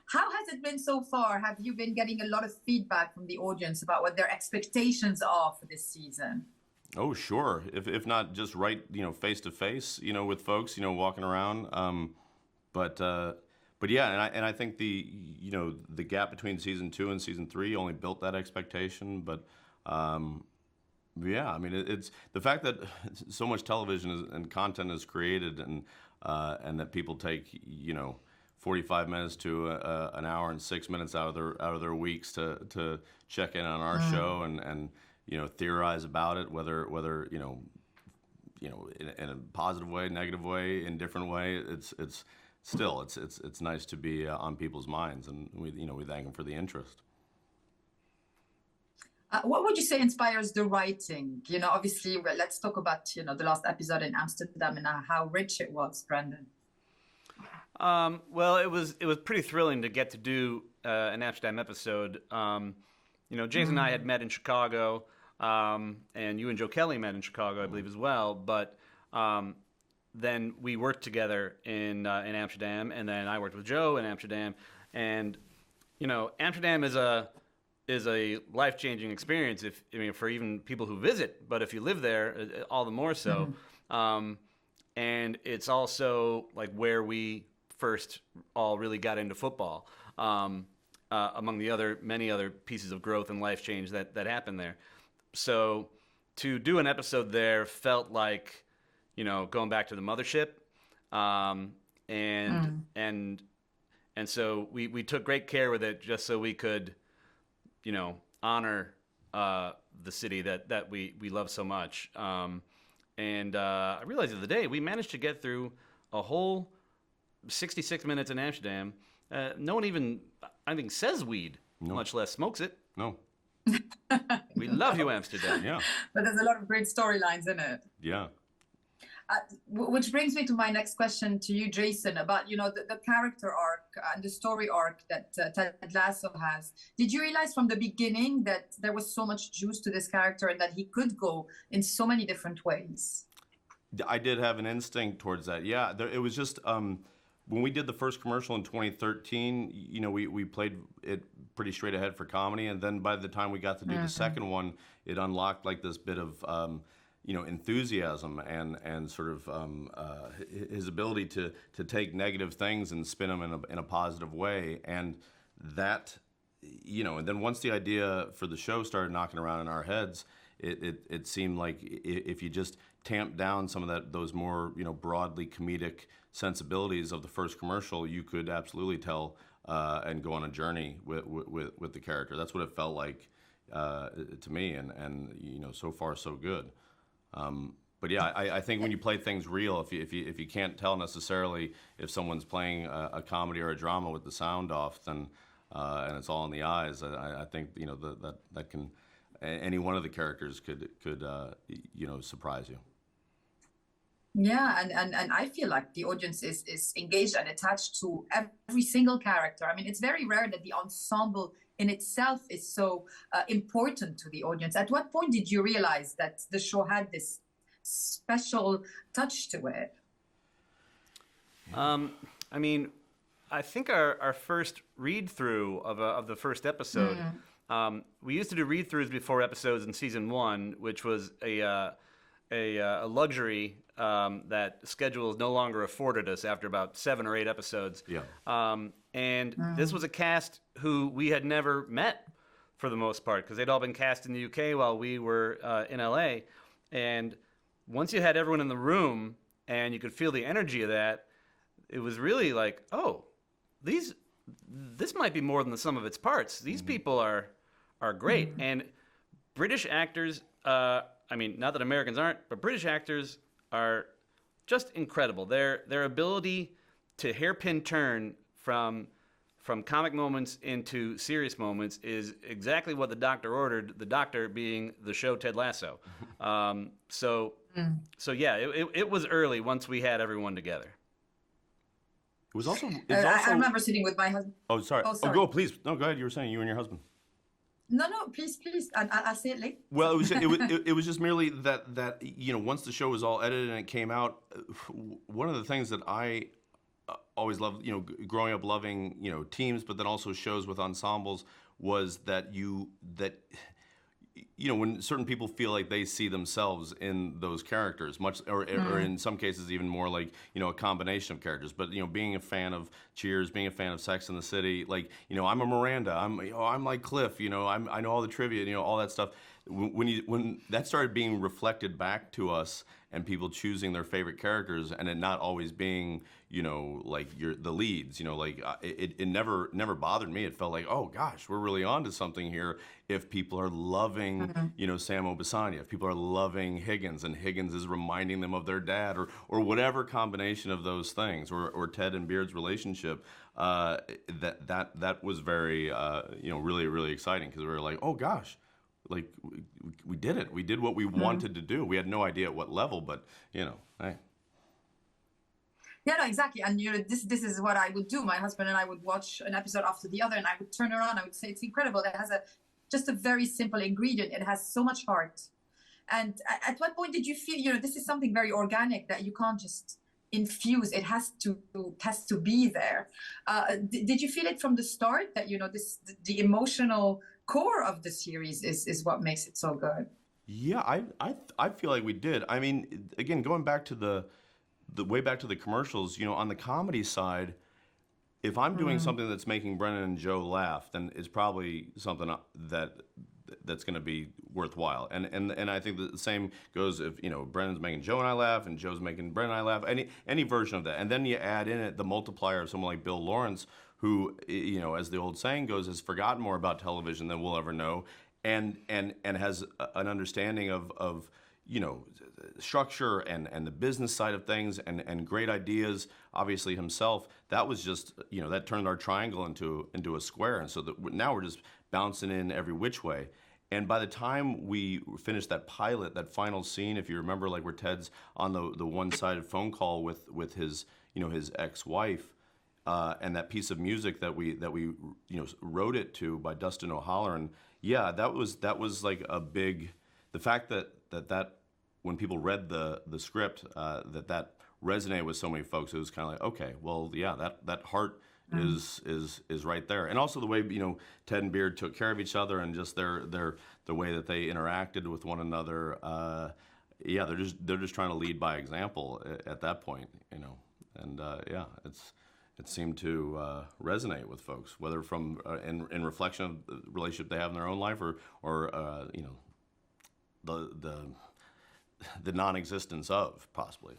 How has it been so far? Have you been getting a lot of feedback from the audience about what their expectations are for this season? Oh, sure. If not just right, face to face, with folks, walking around. But yeah, and I think the gap between season 2 and season 3 only built that expectation. But yeah, I mean, it's the fact that so much television and content is created, and that people take 45 minutes to an hour and 6 minutes out of their weeks to check in on our show and theorize about it, whether in a positive way, negative way, indifferent way. It's still it's nice to be on people's minds, and we thank them for the interest. What would you say inspires the writing? Obviously, let's talk about the last episode in Amsterdam and how rich it was, Brandon. Well, it was pretty thrilling to get to do an Amsterdam episode. James and I had met in Chicago, and you and Joe Kelly met in Chicago, I believe, as well. But then we worked together in Amsterdam, and then I worked with Joe in Amsterdam. And Amsterdam is a life-changing experience for even people who visit, but if you live there, all the more so. And it's also like where we first all really got into football, among the many other pieces of growth and life change that happened there. So to do an episode there felt like, going back to the mothership, and so we took great care with it just so we could, honor the city that we love so much. And I realized the other day we managed to get through a whole 66 minutes in Amsterdam. No one even, I think, says weed, much less smokes it. No. We love you, Amsterdam. Yeah. But there's a lot of great storylines in it. Yeah. Which brings me to my next question to you, Jason, about the character arc and the story arc that Ted Lasso has. Did you realize from the beginning that there was so much juice to this character and that he could go in so many different ways? I did have an instinct towards that. Yeah, it was just when we did the first commercial in 2013. We played it pretty straight ahead for comedy, and then by the time we got to do the second one, it unlocked like this bit of enthusiasm and sort of his ability to take negative things and spin them in a positive way. And that, and then once the idea for the show started knocking around in our heads, it seemed like if you just tamped down some of those more broadly comedic sensibilities of the first commercial, you could absolutely tell and go on a journey with the character. That's what it felt like to me, and so far so good. But yeah, I think when you play things real, if you can't tell necessarily if someone's playing a comedy or a drama with the sound off, then and it's all in the eyes, I think that can, any one of the characters could surprise you. Yeah, and I feel like the audience is engaged and attached to every single character. I mean, it's very rare that the ensemble in itself is so important to the audience. At what point did you realize that the show had this special touch to it? I mean, I think our first read-through of the first episode, we used to do read-throughs before episodes in season 1, which was a luxury that schedules no longer afforded us after about 7 or 8 episodes. Yeah. And this was a cast who we had never met for the most part, because they'd all been cast in the UK while we were in LA. And once you had everyone in the room and you could feel the energy of that, it was really like, oh, this might be more than the sum of its parts. These people are great. And British actors, I mean, not that Americans aren't, but British actors are just incredible. Their ability to hairpin turn from comic moments into serious moments is exactly what the doctor ordered, the doctor being the show Ted Lasso. So yeah, it was early once we had everyone together. It was also. I remember sitting with my husband. Oh, sorry. Oh, go, please. No, go ahead. You were saying you and your husband. No, please. I'll say it later. Well, it was just merely that once the show was all edited and it came out, one of the things that I always loved, growing up loving, teams, but then also shows with ensembles was that when certain people feel like they see themselves in those characters, or in some cases even more like, a combination of characters. But, being a fan of Cheers, being a fan of Sex and the City, like, I'm a Miranda, I'm like Cliff, I know all the trivia, all that stuff. When that started being reflected back to us and people choosing their favorite characters and it not always being, like the leads, it never bothered me. It felt like, oh gosh, we're really onto something here. If people are loving, Sam Obisanya, if people are loving Higgins and Higgins is reminding them of their dad or whatever combination of those things, or Ted and Beard's relationship, that was very, really, really exciting because we were like, oh gosh, like we did it. We did what we wanted to do. We had no idea at what level, but hey. Yeah, no, exactly. And this is what I would do. My husband and I would watch an episode after the other, and I would turn around. I would say, it's incredible. It has just a very simple ingredient. It has so much heart. And at what point did you feel, this is something very organic that you can't just infuse? It has to be there. Did you feel it from the start that the emotional core of the series is what makes it so good? Yeah, I feel like we did. I mean, again, going back to the way back to the commercials, on the comedy side, if I'm doing something that's making Brennan and Joe laugh, then it's probably something that's going to be worthwhile. And I think the same goes if Brennan's making Joe and I laugh and Joe's making Brennan and I laugh. Any version of that, and then you add in it the multiplier of someone like Bill Lawrence, who, as the old saying goes, has forgotten more about television than we'll ever know, and has an understanding of structure and the business side of things and great ideas. Obviously himself, that was just, that turned our triangle into a square. And so now we're just bouncing in every which way. And by the time we finished that pilot, that final scene, if you remember, like where Ted's on the one-sided phone call with his, his ex-wife, and that piece of music that we wrote it to by Dustin O'Halloran, yeah, that was like a big, the fact that when people read the script, that resonated with so many folks, it was kind of like, okay, well, yeah, that heart is right there. And also the way Ted and Beard took care of each other and just the way that they interacted with one another. Yeah, they're just trying to lead by example at that point, and yeah, it seemed to resonate with folks, whether from in reflection of the relationship they have in their own life or the non-existence of, possibly,